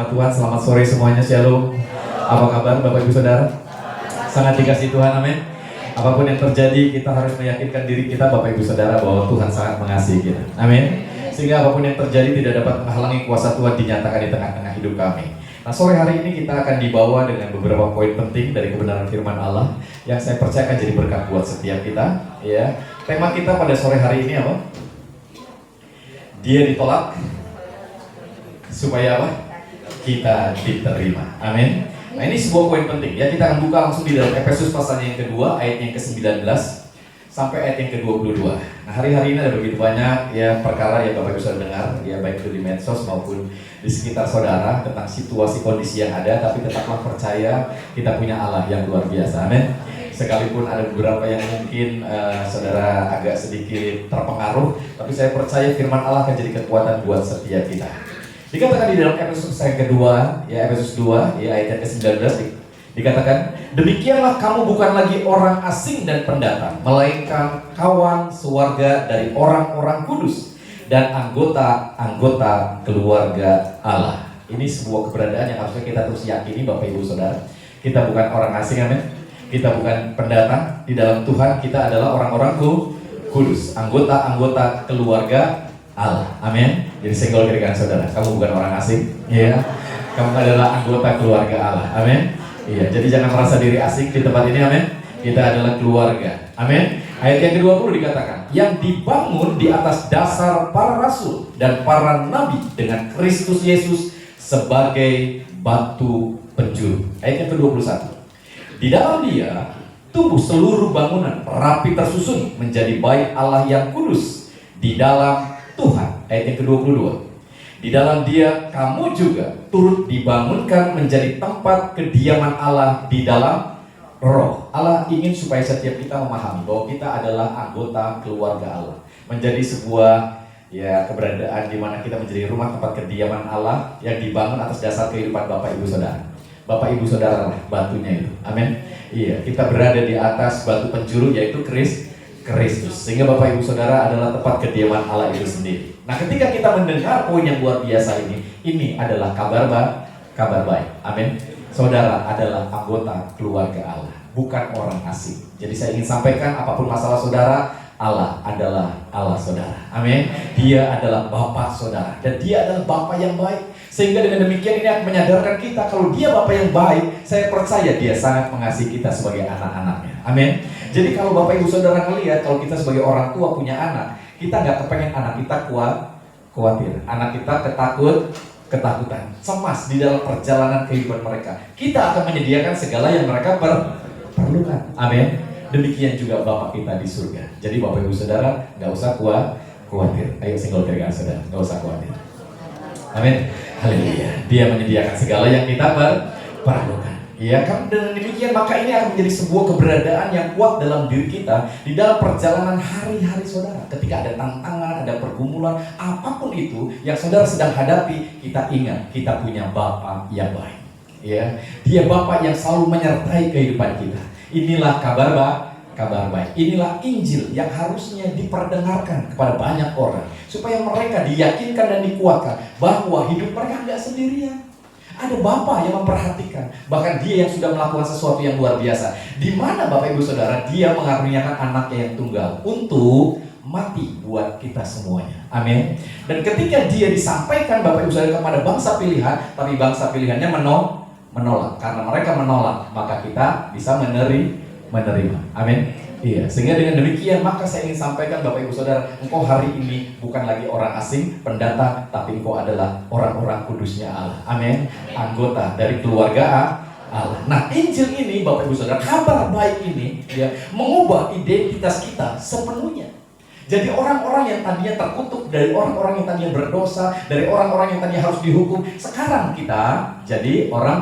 nama Tuhan. Selamat sore semuanya, shalom. Apa kabar Bapak Ibu Saudara? Sangat dikasihi Tuhan, amin. Apapun yang terjadi, kita harus meyakinkan diri kita Bapak Ibu Saudara bahwa Tuhan sangat mengasihi kita, amin. Sehingga apapun yang terjadi tidak dapat menghalangi kuasa Tuhan dinyatakan di tengah-tengah hidup kami. Nah, sore hari ini kita akan dibawa dengan beberapa poin penting dari kebenaran firman Allah yang saya percaya akan jadi berkat buat setiap kita. Ya, tema kita pada sore hari ini apa? Dia ditolak supaya apa? Kita diterima. Amin. Nah, ini sebuah poin penting ya. Kita akan buka langsung di dalam Efesus pasalnya yang kedua, ayat yang ke-19 sampai ayat yang ke-22. Nah, hari-hari ini ada begitu banyak ya perkara yang Bapak Ibu sudah dengar ya, baik itu di medsos maupun di sekitar saudara tentang situasi kondisi yang ada, tapi tetaplah percaya kita punya Allah yang luar biasa. Amin. Sekalipun ada beberapa yang mungkin saudara agak sedikit terpengaruh, tapi saya percaya firman Allah akan jadi kekuatan buat setiap kita. Dikatakan di dalam Efesus yang kedua, ya Efesus 2, ya ayat yang ke-19 dikatakan, demikianlah kamu bukan lagi orang asing dan pendatang, melainkan kawan sewarga dari orang-orang kudus dan anggota-anggota keluarga Allah. Ini sebuah keberadaan yang harusnya kita terus yakini Bapak Ibu Saudara. Kita bukan orang asing, amin. Kita bukan pendatang, di dalam Tuhan kita adalah orang-orang kudus, anggota-anggota keluarga Allah, amin. Jadi senggol kiri kanan saudara, kamu bukan orang asing, ya. Kamu adalah anggota keluarga Allah, amin. Iya, jadi jangan merasa diri asing di tempat ini, amin. Kita adalah keluarga, amin. Ayat yang ke-20 dikatakan, yang dibangun di atas dasar para rasul dan para nabi dengan Kristus Yesus sebagai batu penjuru. Ayat yang ke-21, di dalam Dia tumbuh seluruh bangunan rapi tersusun menjadi bait Allah yang kudus di dalam Tuhan. Ayat yang ke-22, di dalam Dia kamu juga turut dibangunkan menjadi tempat kediaman Allah di dalam Roh. Allah ingin supaya setiap kita memahami bahwa kita adalah anggota keluarga Allah, menjadi sebuah ya keberadaan di mana kita menjadi rumah tempat kediaman Allah yang dibangun atas dasar kehidupan Bapak Ibu Saudara. Bapak Ibu Saudara lah batunya itu, amin. Iya, kita berada di atas batu penjuru yaitu Kristus, sehingga Bapak Ibu Saudara adalah tempat kediaman Allah itu sendiri. Nah, ketika kita mendengar poin yang luar biasa ini adalah kabar baik, amin. Saudara adalah anggota keluarga Allah, bukan orang asing. Jadi saya ingin sampaikan, apapun masalah saudara, Allah adalah Allah saudara, amin. Dia adalah Bapa saudara, dan Dia adalah Bapa yang baik. Sehingga dengan demikian ini akan menyadarkan kita kalau Dia Bapa yang baik, saya percaya Dia sangat mengasihi kita sebagai anak-anaknya, amin. Jadi kalau Bapak Ibu Saudara melihat, kalau kita sebagai orang tua punya anak, kita nggak kepengen anak kita khawatir, anak kita ketakutan, cemas di dalam perjalanan kehidupan mereka. Kita akan menyediakan segala yang mereka perlukan, amin. Demikian juga Bapak kita di surga. Jadi Bapak Ibu Saudara nggak usah khawatir. Ayo senggol kiri kanan saudara, nggak usah khawatir, amin. Haleluya. Dia menyediakan segala yang kita perlukan. Ya kan, dengan demikian maka ini akan menjadi sebuah keberadaan yang kuat dalam diri kita di dalam perjalanan hari-hari saudara. Ketika ada tantangan, ada pergumulan, apapun itu yang saudara sedang hadapi, kita ingat kita punya Bapa yang baik. Ya, Dia Bapa yang selalu menyertai kehidupan kita. Inilah kabar baik. Inilah Injil yang harusnya diperdengarkan kepada banyak orang supaya mereka diyakinkan dan dikuatkan bahwa hidup mereka tidak sendirian. Ada Bapa yang memperhatikan, bahkan Dia yang sudah melakukan sesuatu yang luar biasa. Di mana Bapak Ibu Saudara, Dia mengaruniakan anaknya yang tunggal untuk mati buat kita semuanya, amin. Dan ketika Dia disampaikan Bapak Ibu Saudara kepada bangsa pilihan, tapi bangsa pilihannya menolak. Karena mereka menolak, maka kita bisa menerima, amin. Iya, sehingga dengan demikian maka saya ingin sampaikan Bapak Ibu Saudara, engkau hari ini bukan lagi orang asing, pendatang, tapi engkau adalah orang-orang kudusnya Allah, amin. Anggota dari keluarga Allah. Nah, Injil ini Bapak Ibu Saudara, kabar baik ini ya, mengubah identitas kita sepenuhnya. Jadi orang-orang yang tadinya terkutuk, dari orang-orang yang tadinya berdosa, dari orang-orang yang tadinya harus dihukum, sekarang kita jadi orang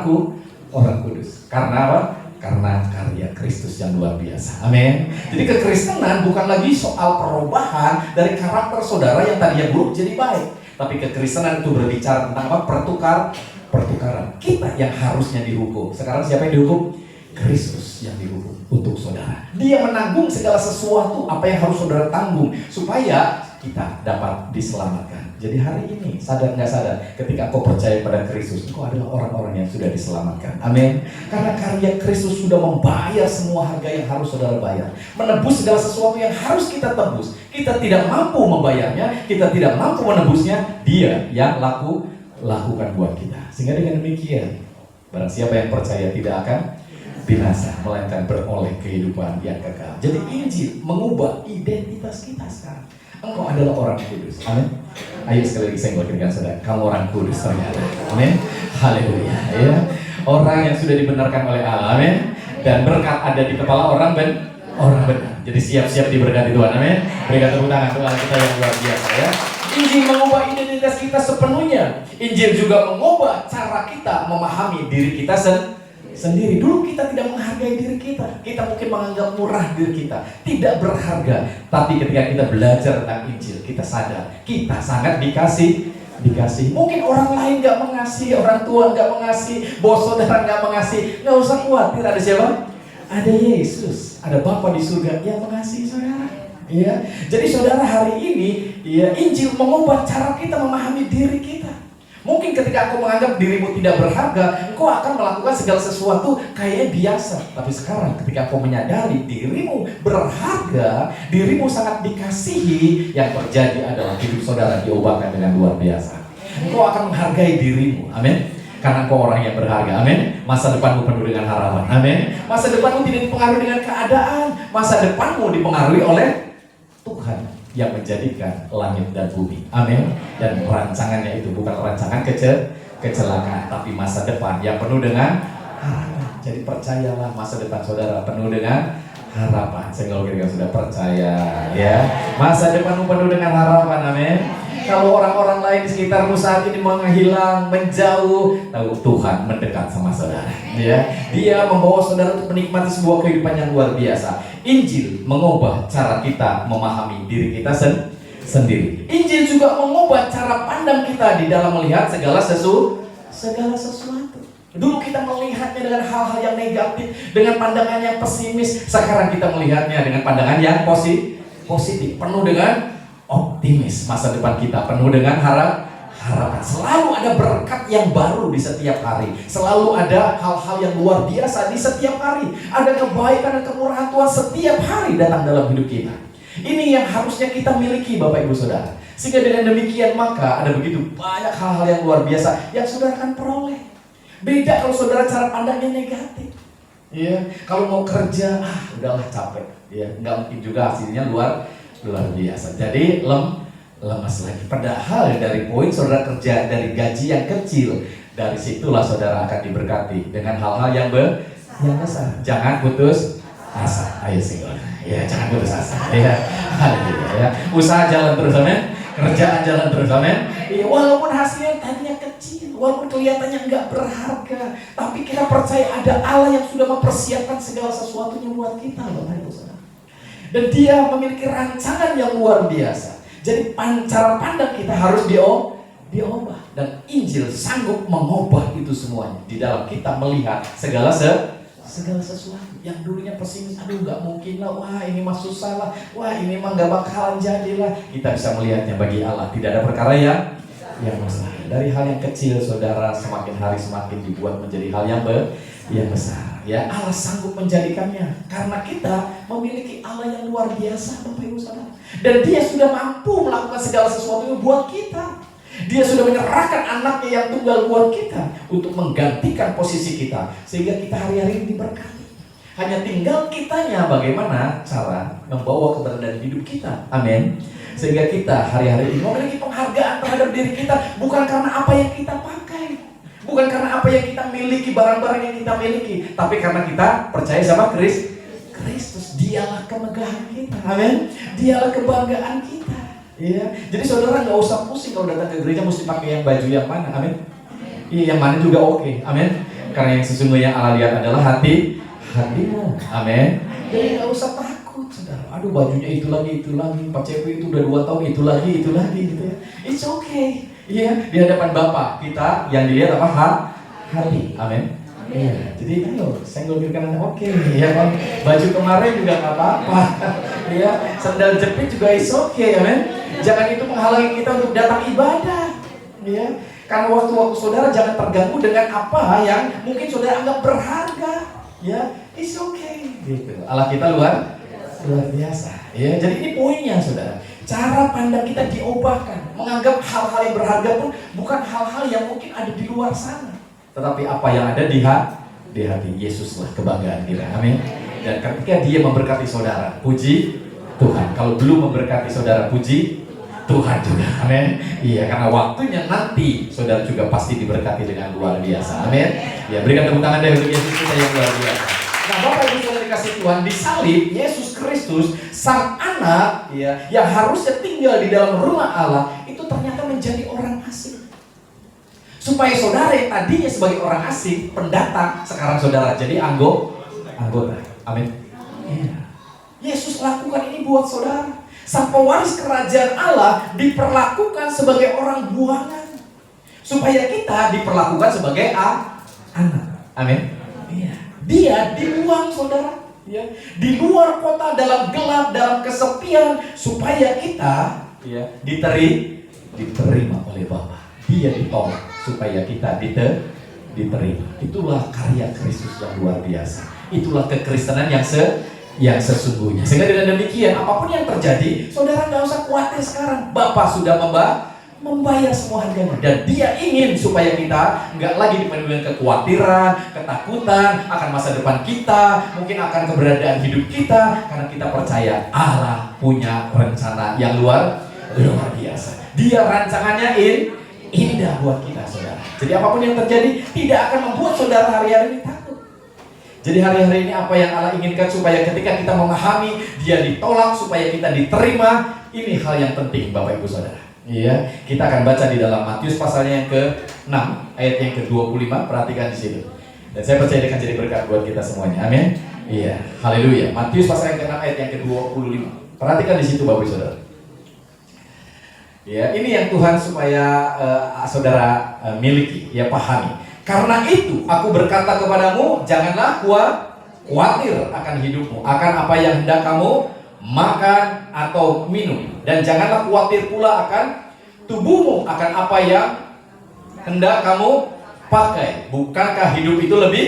kudus. Karena apa? Karena karya Kristus yang luar biasa, amin. Jadi kekristenan bukan lagi soal perubahan dari karakter saudara yang tadinya buruk jadi baik, tapi kekristenan itu berbicara tentang apa? Pertukaran. Kita yang harusnya dihukum, sekarang siapa yang dihukum? Kristus yang dihukum untuk saudara. Dia menanggung segala sesuatu apa yang harus saudara tanggung supaya kita dapat diselamatkan. Jadi hari ini, sadar nggak sadar, ketika kau percaya pada Kristus, kau adalah orang-orang yang sudah diselamatkan. Amin. Karena karya Kristus sudah membayar semua harga yang harus saudara bayar. Menebus segala sesuatu yang harus kita tebus. Kita tidak mampu membayarnya, kita tidak mampu menebusnya. Dia yang lakukan buat kita. Sehingga dengan demikian, barang siapa yang percaya tidak akan binasa, melainkan beroleh kehidupan yang kekal. Jadi Injil mengubah identitas kita sekarang. Engkau adalah orang kudus. Amin. Ayo sekali lagi saya ngomongin saudara, kamu orang kudus ternyata. Amin. Haleluya. Ya. Orang yang sudah dibenarkan oleh Allah. Amin. Dan berkat ada di kepala orang benar. Jadi siap-siap diberkati Tuhan. Amin. Berikan tepuk tangan Tuhan kita yang luar biasa ya. Injil mengubah identitas kita sepenuhnya. Injil juga mengubah cara kita memahami diri kita sendiri. Dulu kita tidak menghargai diri kita. Kita mungkin menganggap murah diri kita, tidak berharga. Tapi ketika kita belajar tentang Injil, kita sadar kita sangat dikasih. Mungkin orang lain gak mengasihi, orang tua gak mengasihi, bos saudara gak mengasihi. Gak usah khawatir, ada siapa? Ada Yesus, ada Bapa di surga yang mengasihi saudara. Ya, jadi saudara hari ini, ya Injil mengubah cara kita memahami diri kita. Mungkin ketika aku menganggap dirimu tidak berharga, engkau akan melakukan segala sesuatu kayaknya biasa. Tapi sekarang ketika kau menyadari dirimu berharga, dirimu sangat dikasihi, yang terjadi adalah hidup saudara diubahkan dengan luar biasa. Engkau akan menghargai dirimu, amin. Karena engkau orang yang berharga, amin. Masa depanmu penuh dengan harapan, amin. Masa depanmu tidak dipengaruhi dengan keadaan. Masa depanmu dipengaruhi oleh Tuhan yang menjadikan langit dan bumi, amin. Dan rancangannya itu bukan rancangan kecelakaan, tapi masa depan yang penuh dengan harapan. Jadi percayalah, masa depan saudara penuh dengan harapan. Saya kalau sudah percaya, ya masa depanmu penuh dengan harapan, amin. Kalau orang-orang lain di sekitarmu saat ini menghilang, menjauh, tahu Tuhan mendekat sama saudara. Ya, Dia membawa saudara untuk menikmati sebuah kehidupan yang luar biasa. Injil mengubah cara kita memahami diri kita sendiri. Injil juga mengubah cara pandang kita di dalam melihat segala sesuatu. Dulu kita melihatnya dengan hal-hal yang negatif, dengan pandangan yang pesimis. Sekarang kita melihatnya dengan pandangan yang positif, penuh dengan optimis. Masa depan kita penuh dengan harapan. Selalu ada berkat yang baru di setiap hari. Selalu ada hal-hal yang luar biasa di setiap hari. Ada kebaikan dan kemurahan Tuhan setiap hari datang dalam hidup kita. Ini yang harusnya kita miliki Bapak Ibu Saudara. Sehingga dengan demikian maka ada begitu banyak hal-hal yang luar biasa yang saudara akan peroleh. Beda kalau saudara cara pandangnya negatif. Ya, kalau mau kerja, udahlah capek. Ya, nggak mungkin juga hasilnya luar biasa. Jadi lemas lagi. Padahal dari poin saudara kerja dari gaji yang kecil, dari situlah saudara akan diberkati dengan hal-hal yang besar. Jangan putus asa. Ayo saudara. Ya, jangan putus asa. Ya, haleluya. Ya, usaha jalan terus, amin. Kerjaan jalan terus, amin. Ya, walaupun hasilnya tadinya kecil, walaupun kelihatannya enggak berharga, tapi kita percaya ada Allah yang sudah mempersiapkan segala sesuatunya buat kita, Bapak Ibu Saudara. Dan Dia memiliki rancangan yang luar biasa. Jadi cara pandang kita harus diubah. Dan Injil sanggup mengubah itu semuanya. Di dalam kita melihat segala sesuatu. Yang dulunya pesimis, aduh gak mungkin lah, wah ini mah susah lah, wah ini mah gak bakalan jadi lah. Kita bisa melihatnya bagi Allah. Tidak ada perkara yang mustahil. Dari hal yang kecil saudara semakin hari semakin dibuat menjadi hal yang besar. Ya, Allah sanggup menjadikannya karena kita memiliki Allah yang luar biasa, Bapak Ibu Saudara. Dan Dia sudah mampu melakukan segala sesuatu buat kita. Dia sudah menyerahkan anaknya yang tunggal buat kita untuk menggantikan posisi kita sehingga kita hari-hari ini diberkati. Hanya tinggal kitanya bagaimana cara membawa keberadaan hidup kita. Amin. Sehingga kita hari-hari ini memiliki penghargaan terhadap diri kita bukan karena apa yang kita pakai. Bukan karena apa yang kita miliki, barang-barang yang kita miliki, tapi karena kita percaya sama Kristus. Dialah kemegahan kita, amin. Dialah kebanggaan kita. Ya, jadi saudara nggak usah pusing kalau datang ke gereja mesti pakai yang baju yang mana, amin. Iya, yang mana juga oke, amin. Karena yang sesungguhnya Allah lihat adalah hatimu, amin. Jadi nggak usah takut, saudara. Aduh bajunya itu lagi, Pak Cepi itu udah 2 tahun itu lagi, gitu ya. It's okay. Iya, di hadapan Bapa kita yang dilihat apa? Hati, amin. Iya, jadi ayo senggol kiri kanan oke, ya kan. Baju kemarin juga nggak apa-apa, ya. Sandal jepit juga is oke, ya men. Jangan itu menghalangi kita untuk datang ibadah, ya. Karena waktu-waktu saudara jangan terganggu dengan apa yang mungkin saudara anggap berharga, ya. It's okay, gitu. Allah kita luar biasa, ya. Jadi ini poinnya, saudara. Cara pandang kita diubahkan, menganggap hal-hal yang berharga pun bukan hal-hal yang mungkin ada di luar sana. Tetapi apa yang ada di hati Yesuslah kebanggaan kita. Amin. Dan ketika Dia memberkati saudara, puji Tuhan. Kalau belum memberkati saudara, puji Tuhan juga. Amin. Iya, karena waktunya nanti saudara juga pasti diberkati dengan luar biasa. Amin. Ya, berikan tepuk tangan deh untuk Yesus kita yang luar biasa. Nah, Bapak Ibu saudara dikasih Tuhan, di salib Yesus Kristus sang anak, ya, yang harusnya tinggal di dalam rumah Allah, itu ternyata menjadi orang asing. Supaya saudara yang tadinya sebagai orang asing, pendatang, sekarang saudara jadi anggota. Amin. Ya. Yesus lakukan ini buat saudara. Sang pewaris kerajaan Allah diperlakukan sebagai orang buangan, supaya kita diperlakukan sebagai anak. Amin. Ya. Dia dibuang, saudara, ya, di luar kota, dalam gelap, dalam kesepian, supaya kita, ya, diterima oleh Bapa. Dia ditolak supaya kita diterima. Itulah karya Kristus yang luar biasa. Itulah kekristenan yang sesungguhnya. Sehingga dengan demikian, apapun yang terjadi, saudara nggak usah khawatir sekarang. Bapa sudah membayar semua harganya. Dan Dia ingin supaya kita nggak lagi dipenuhi dengan kekhawatiran, ketakutan akan masa depan kita, mungkin akan keberadaan hidup kita, karena kita percaya Allah punya rencana yang luar biasa. Dia rancangannya indah buat kita, saudara. Jadi apapun yang terjadi tidak akan membuat saudara hari-hari ini takut. Jadi hari-hari ini apa yang Allah inginkan supaya ketika kita memahami Dia ditolak supaya kita diterima, ini hal yang penting, Bapak Ibu Saudara. Iya, kita akan baca di dalam Matius pasalnya yang ke-6 ayat yang ke-25. Perhatikan di situ. Dan saya percaya dia akan jadi berkat buat kita semuanya. Amin. Iya, haleluya. Matius pasal yang ke-6 ayat yang ke-25. Perhatikan di situ, Bapak Ibu Saudara. Ya, ini yang Tuhan supaya saudara miliki, ya, pahami. Karena itu aku berkata kepadamu, janganlah khawatir akan hidupmu, akan apa yang hendak kamu makan atau minum, dan janganlah khawatir pula akan tubuhmu, akan apa yang hendak kamu pakai. Bukankah hidup itu lebih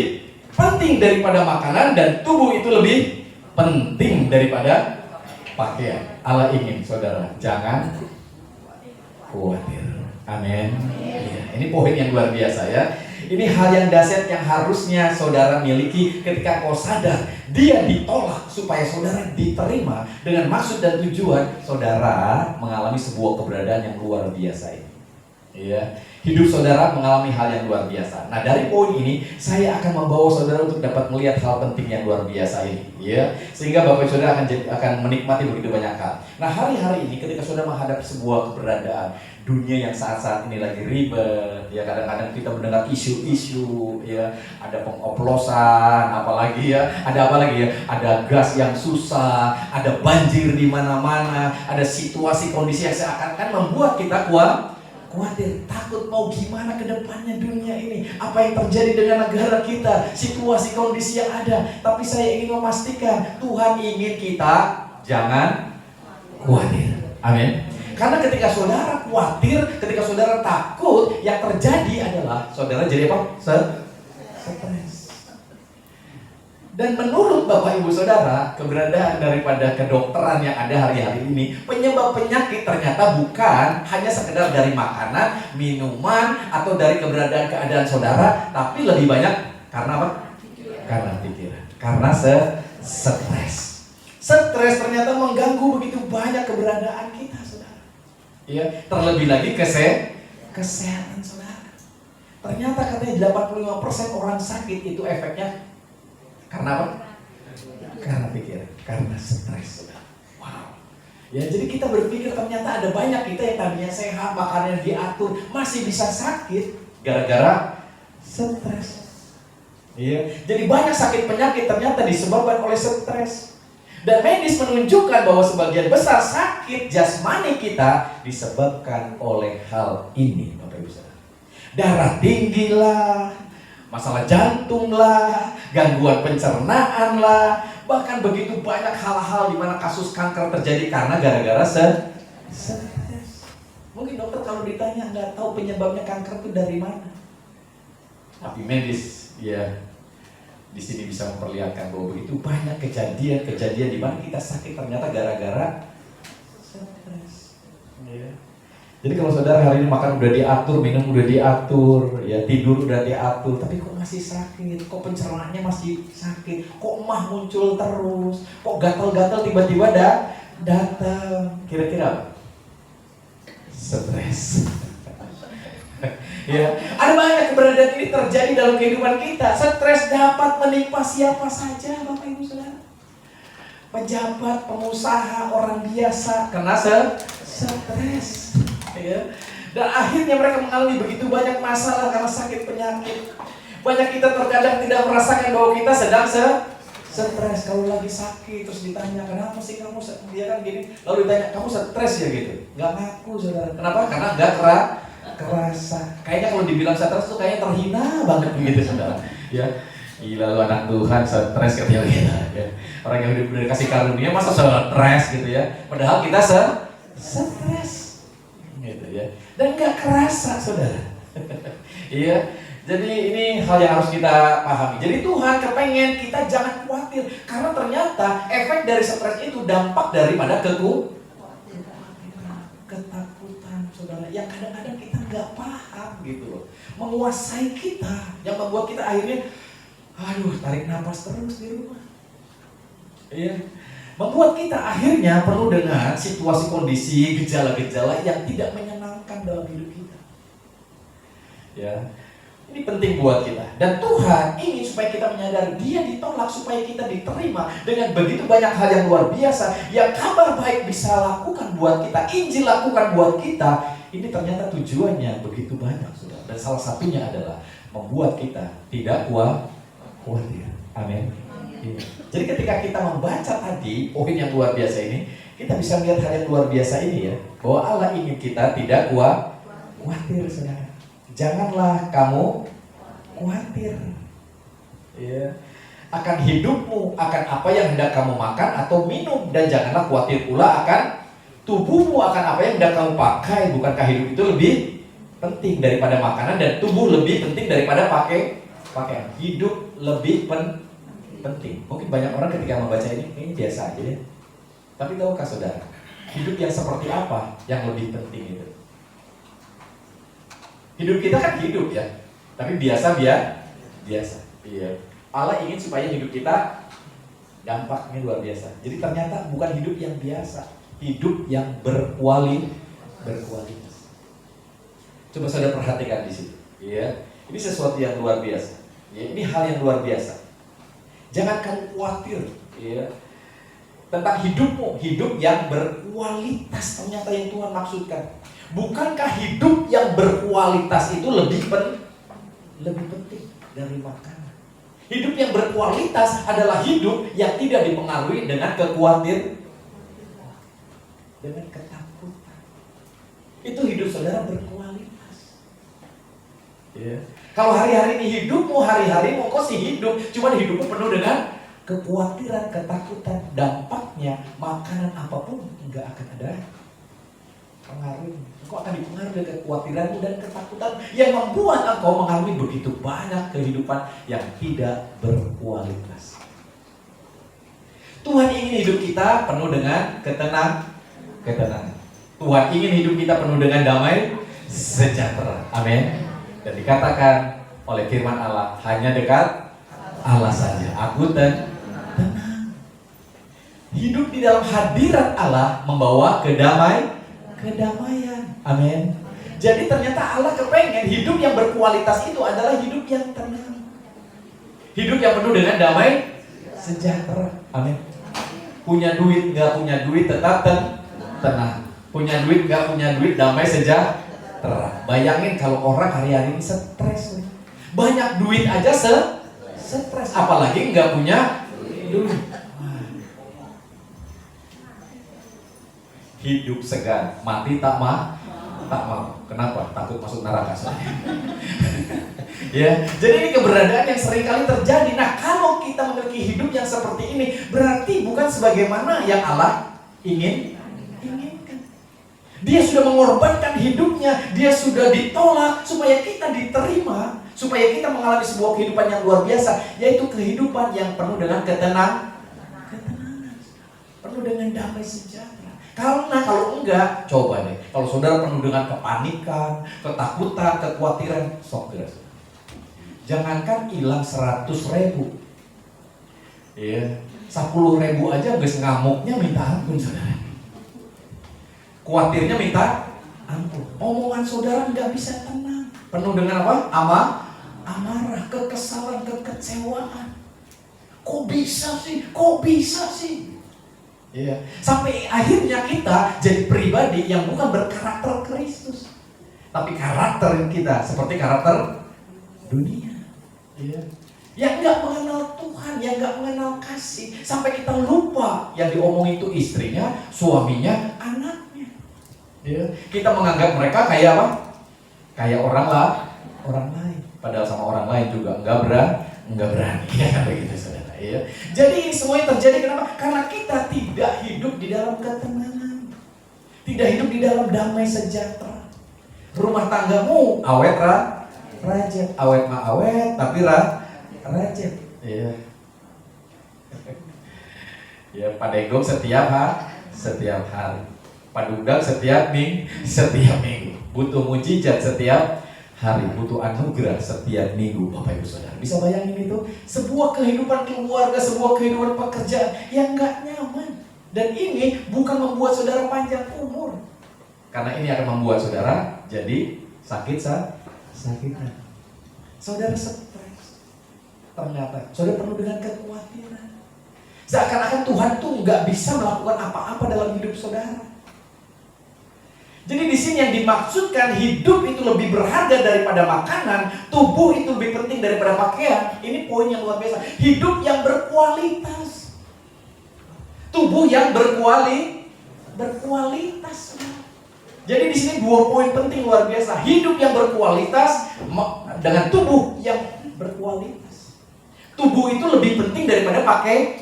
penting daripada makanan, dan tubuh itu lebih penting daripada pakaian? Allah ingin saudara jangan khawatir. Amin. Ya, ini poin yang luar biasa, ya. Ini hal yang dahsyat yang harusnya saudara miliki ketika kau sadar Dia ditolak supaya saudara diterima dengan maksud dan tujuan saudara mengalami sebuah keberadaan yang luar biasa ini. Ya, hidup saudara mengalami hal yang luar biasa. Nah, dari poin ini saya akan membawa saudara untuk dapat melihat hal penting yang luar biasa ini, ya, sehingga Bapak Saudara akan menikmati begitu banyak hal. Nah, hari-hari ini ketika saudara menghadapi sebuah keberadaan dunia yang saat-saat ini lagi ribet, ya, kadang-kadang kita mendengar isu-isu, ya, ada pengoplosan, apalagi ya, ada gas yang susah, ada banjir di mana-mana, ada situasi kondisi yang seakan-akan membuat kita khawatir, takut mau gimana ke depannya dunia ini, apa yang terjadi dengan negara kita, situasi kondisi yang ada. Tapi saya ingin memastikan Tuhan ingin kita jangan khawatir. Amin. Karena ketika saudara khawatir, ketika saudara takut, yang terjadi adalah saudara jadi apa? Stres. Dan menurut Bapak Ibu Saudara, keberadaan daripada kedokteran yang ada hari-hari ini, penyebab penyakit ternyata bukan hanya sekedar dari makanan, minuman, atau dari keberadaan keadaan saudara, tapi lebih banyak karena apa? Karena pikiran. Karena stres. Stres ternyata mengganggu begitu banyak keberadaan kita, saudara. Ya, terlebih lagi kesehatan saudara. Ternyata katanya 85% orang sakit itu efeknya karena apa? Karena pikiran, karena stres. Wow. Ya, jadi kita berpikir ternyata ada banyak kita yang tadinya sehat, makanannya diatur, masih bisa sakit gara-gara stres. Iya. Jadi banyak sakit penyakit ternyata disebabkan oleh stres. Dan medis menunjukkan bahwa sebagian besar sakit jasmani kita disebabkan oleh hal ini, Bapak Ibu Saudara. Darah tinggi lah, Masalah jantung lah, gangguan pencernaan lah, bahkan begitu banyak hal-hal di mana kasus kanker terjadi karena gara-gara stres. Mungkin dokter kalau ditanya nggak tahu penyebabnya kanker itu dari mana. Tapi medis, ya di sini bisa memperlihatkan bahwa begitu banyak kejadian di mana kita sakit ternyata gara-gara stres. Ya. Jadi kalau saudara hari ini makan udah diatur, minum udah diatur, ya tidur udah diatur, tapi kok masih sakit, kok pencernaannya masih sakit, kok emah muncul terus, kok gatal-gatal tiba-tiba datang, kira-kira apa? Stres. Ya, ada banyak keberadaan ini terjadi dalam kehidupan kita. Stres dapat menimpa siapa saja, Bapak Ibu Saudara. Pejabat, pengusaha, orang biasa kena stres. Ya. Dan akhirnya mereka mengalami begitu banyak masalah karena sakit penyakit. Banyak kita terkadang tidak merasakan bahwa kita sedang stres. Kalau lagi sakit terus ditanya kenapa sih kamu, dia kan gini, lalu ditanya kamu stres ya gitu, nggak ngaku saudara. Kenapa? Karena nggak kerasa. Kayaknya kalau dibilang stres tuh kayaknya terhina banget begitu saudara. Ya, gila lu anak Tuhan stres katanya kita. Ya. Orang yang udah dikasih karunia masa stres gitu ya. Padahal kita stres. Gitu ya. Dan nggak kerasa saudara. Iya. Jadi ini hal yang harus kita pahami. Jadi Tuhan kepengen kita jangan khawatir, karena ternyata efek dari stres itu dampak daripada ketakutan saudara, yang kadang-kadang kita nggak paham gitu loh, menguasai kita, yang membuat kita akhirnya tarik nafas terus di rumah. Iya. Membuat kita akhirnya penuh dengan situasi, kondisi, gejala-gejala yang tidak menyenangkan dalam hidup kita. Ya, ini penting buat kita. Dan Tuhan ingin supaya kita menyadari Dia ditolak supaya kita diterima dengan begitu banyak hal yang luar biasa yang kabar baik bisa lakukan buat kita, Injil lakukan buat kita. Ini ternyata tujuannya begitu banyak, saudara. Dan salah satunya adalah membuat kita tidak khawatir. Amin. Jadi ketika kita membaca tadi poin yang luar biasa ini, kita bisa melihat hal yang luar biasa ini ya, bahwa Allah ingin kita tidak khawatir, saudara. Janganlah kamu khawatir ya, akan hidupmu, akan apa yang hendak kamu makan atau minum, dan janganlah khawatir pula akan tubuhmu, akan apa yang hendak kamu pakai. Bukankah hidup itu lebih penting daripada makanan, dan tubuh lebih penting daripada pakaian? Hidup lebih penting. Mungkin banyak orang ketika membaca ini biasa aja ya. Tapi tahukah saudara, hidup yang seperti apa yang lebih penting itu? Hidup kita kan hidup ya, tapi biasa. Iya. Allah ingin supaya hidup kita dampaknya luar biasa. Jadi ternyata bukan hidup yang biasa, hidup yang berkualitas. Coba saudara perhatikan di situ. Iya. Ini sesuatu yang luar biasa. Ya, ini hal yang luar biasa. Jangan kamu khawatir ya, tentang hidupmu, hidup yang berkualitas ternyata yang Tuhan maksudkan. Bukankah hidup yang berkualitas itu lebih penting dari makanan? Hidup yang berkualitas adalah hidup yang tidak dipengaruhi dengan kekhawatiran, dengan ketakutan. Itu hidup saudara berkualitas. Ya. Kalau hari-hari ini hidupmu, hari-harimu kok sih hidup, cuman hidupmu penuh dengan kekhawatiran, ketakutan, dampaknya makanan apapun enggak akan ada pengaruh. Engkau akan dipengaruhi dengan kekhawatiranmu dan ketakutan yang membuat engkau mengalami begitu banyak kehidupan yang tidak berkualitas. Tuhan ingin hidup kita penuh dengan ketenangan. Tuhan ingin hidup kita penuh dengan damai sejahtera. Amin. Dan dikatakan oleh firman Allah, hanya dekat Allah saja aku tenang. Hidup di dalam hadirat Allah membawa kedamaian. Amin. Jadi ternyata Allah kepengen hidup yang berkualitas itu adalah hidup yang tenang, hidup yang penuh dengan damai sejahtera. Amin. Punya duit, nggak punya duit tetap tenang. Punya duit, nggak punya duit, damai sejahtera. Bayangin kalau orang hari-hari ini stres, banyak duit aja stres, apalagi nggak punya duit. Hidup segan, mati tak Tak mau. Kenapa? Takut masuk neraka soalnya. Ya, jadi ini keberadaan yang seringkali terjadi. Nah, kalau kita memiliki hidup yang seperti ini, berarti bukan sebagaimana yang Allah inginkan. Dia sudah mengorbankan hidupnya, dia sudah ditolak supaya kita diterima, supaya kita mengalami sebuah kehidupan yang luar biasa, yaitu kehidupan yang penuh dengan ketenangan, penuh dengan damai sejahtera. Karena kalau enggak, coba deh, kalau saudara penuh dengan kepanikan, ketakutan, kekhawatiran, sok geras. Jangankan hilang 100.000, ya, 10.000 aja guys ngamuknya minta ampun saudara. Khawatirnya minta ampun. Omongan saudara nggak bisa tenang. Penuh dengan apa? Amarah, kekesalan, kekecewaan. Kok bisa sih? Kok bisa sih? Iya. Sampai akhirnya kita jadi pribadi yang bukan berkarakter Kristus, tapi karakter kita seperti karakter dunia. Iya. Yang nggak mengenal Tuhan, yang nggak mengenal kasih, sampai kita lupa yang diomongin itu istrinya, suaminya, anaknya. Iya. Kita menganggap mereka kayak apa? Kayak orang lain. Padahal sama orang lain juga nggak berani. Ya begitu saudara. Iya. Jadi ini semuanya terjadi kenapa? Karena kita tidak hidup di dalam ketenangan, tidak hidup di dalam damai sejahtera. Rumah tanggamu awet rajet, awet mah awet, tapi rajet. Iya. Ya, padegong setiap hari. Padudang setiap minggu. Butuh mujizat setiap hari, butuh anugerah setiap minggu. Bapak Ibu Saudara, bisa bayangin itu? Sebuah kehidupan keluarga, sebuah kehidupan pekerjaan yang gak nyaman. Dan ini bukan membuat saudara panjang umur, karena ini akan membuat saudara jadi sakitan. Saudara stres. Ternyata saudara penuh dengan kekhawatiran. Seakan-akan Tuhan tuh nggak bisa melakukan apa-apa dalam hidup saudara. Jadi di sini yang dimaksudkan hidup itu lebih berharga daripada makanan, tubuh itu lebih penting daripada pakaian. Ini poin yang luar biasa. Hidup yang berkualitas, tubuh yang berkualitas. Jadi di sini dua poin penting luar biasa. Hidup yang berkualitas dengan tubuh yang berkualitas. Tubuh itu lebih penting daripada pakaian.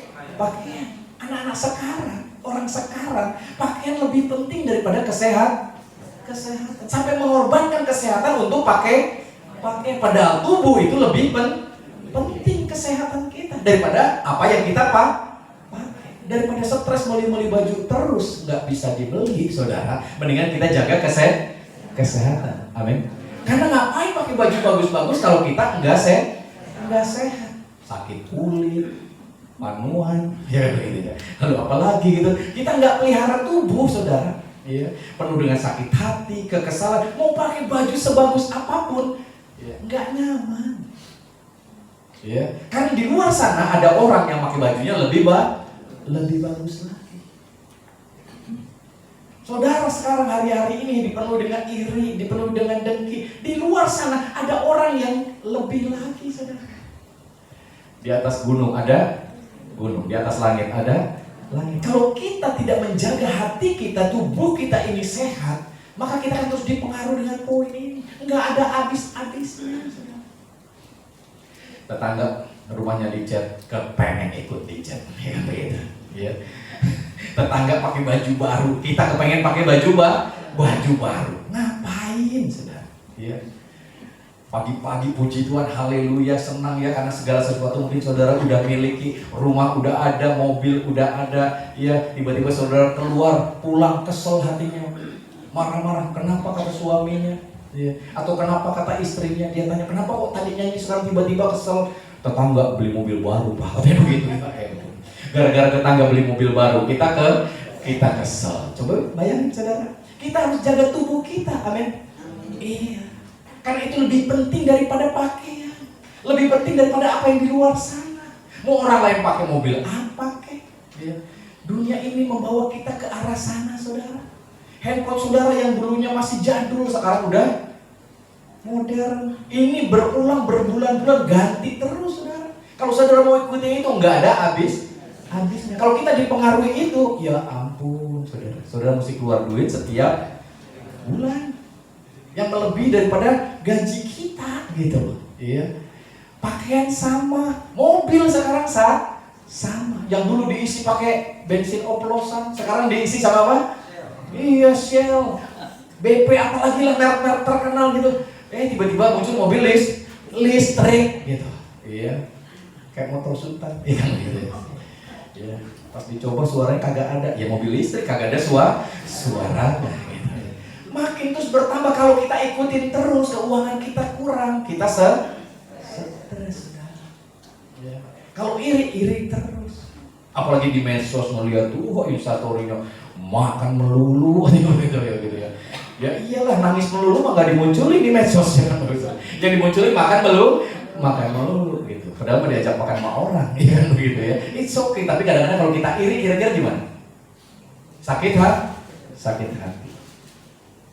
Anak-anak sekarang, orang sekarang, pakaian lebih penting daripada kesehatan. Sampai mengorbankan kesehatan untuk pakai. Padahal tubuh itu lebih penting kesehatan kita daripada apa yang kita pakai. Daripada stres meli-meli baju terus nggak bisa dibeli, saudara, mendingan kita jaga kesehatan. Amin. Karena ngapain pakai baju bagus-bagus kalau kita nggak sehat, sakit kulit, panuan, ya begitu. Lalu apalagi gitu, kita nggak pelihara tubuh, saudara, ya, penuh dengan sakit hati, kekesalan. Mau pakai baju sebagus apapun, nggak nyaman. Ya, karena di luar sana ada orang yang pakai bajunya lebih bagus lagi. Saudara sekarang hari-hari ini dipenuhi dengan iri, dipenuhi dengan dengki. Di luar sana ada orang yang lebih lagi, saudara. Di atas gunung ada gunung, di atas langit ada langit. Kalau kita tidak menjaga hati kita, tubuh kita ini sehat, maka kita akan terus dipengaruhi dengan poin ini. Enggak ada habis-habisnya, saudara. Tetangga rumahnya dicat, kepengen ikut dicat, ya begitu. Ya. Tetangga pakai baju baru, kita kepengen pakai baju baru. Ngapain, saudara? Ya. Pagi-pagi puji Tuhan, haleluya, senang ya, karena segala sesuatu mungkin saudara udah miliki, rumah udah ada, mobil udah ada, ya. Tiba-tiba saudara keluar, pulang kesel hatinya, marah-marah, kenapa kata suaminya, ya. Atau kenapa kata istrinya, dia tanya kenapa kok tadi nyanyi sekarang tiba-tiba kesel. Tetangga beli mobil baru, Pak, katanya begitu. Gara-gara tetangga beli mobil baru, kita kesel. Coba bayangin, saudara, kita harus jaga tubuh kita, amin. Iya. Karena itu lebih penting daripada pakaian, lebih penting daripada apa yang di luar sana. Mau orang lain pakai mobil apa kek? Ya. Dunia ini membawa kita ke arah sana, saudara. Handphone saudara yang dulunya masih jadul sekarang udah modern. Ini berulang berbulan-bulan ganti terus, saudara. Kalau saudara mau ikuti itu nggak ada habisnya. Kalau kita dipengaruhi itu, ya ampun, saudara. Saudara mesti keluar duit setiap bulan. yang melebihi daripada gaji kita gitu loh. Iya. Pakaian sama, mobil sekarang sama. Yang dulu diisi pakai bensin oplosan, sekarang diisi sama apa? Iya, Shell, BP, apalagi lah merek-merek terkenal gitu. Tiba-tiba muncul mobil listrik gitu. Iya. Kayak motor sultan, iya gitu ya. Ya, pas dicoba suaranya kagak ada. Ya mobil listrik kagak ada suaranya gitu. Makin terus bertambah kalau kita ikutin terus, keuangan kita kurang, kita stres. Ya. Kalau iri terus. Apalagi di medsos ngeliat tuh instastorynya makan melulu gitu ya. Ya iyalah, nangis melulu mah gak dimunculin di medsos ya. Yang dimunculin makan melulu gitu. Padahal mah diajak makan sama orang, ya begitu ya. It's okay, tapi kadang-kadang kalau kita iri kira-kira gimana? Sakit hati.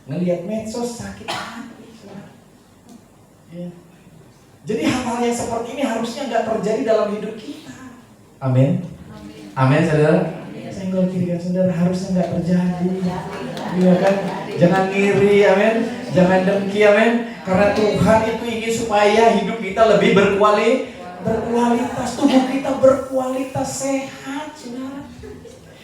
Ngelihat medsos sakit hati. Ya. Jadi hal-hal yang seperti ini harusnya nggak terjadi dalam hidup kita. Amin. Amin, saudara. Senggol kiri kan saudara, harusnya nggak terjadi. Iya kan? Jangan ngiri, amin. Jangan dengki, amin. Karena Tuhan itu ingin supaya hidup kita lebih berkualitas, tubuh kita berkualitas, sehat, saudara.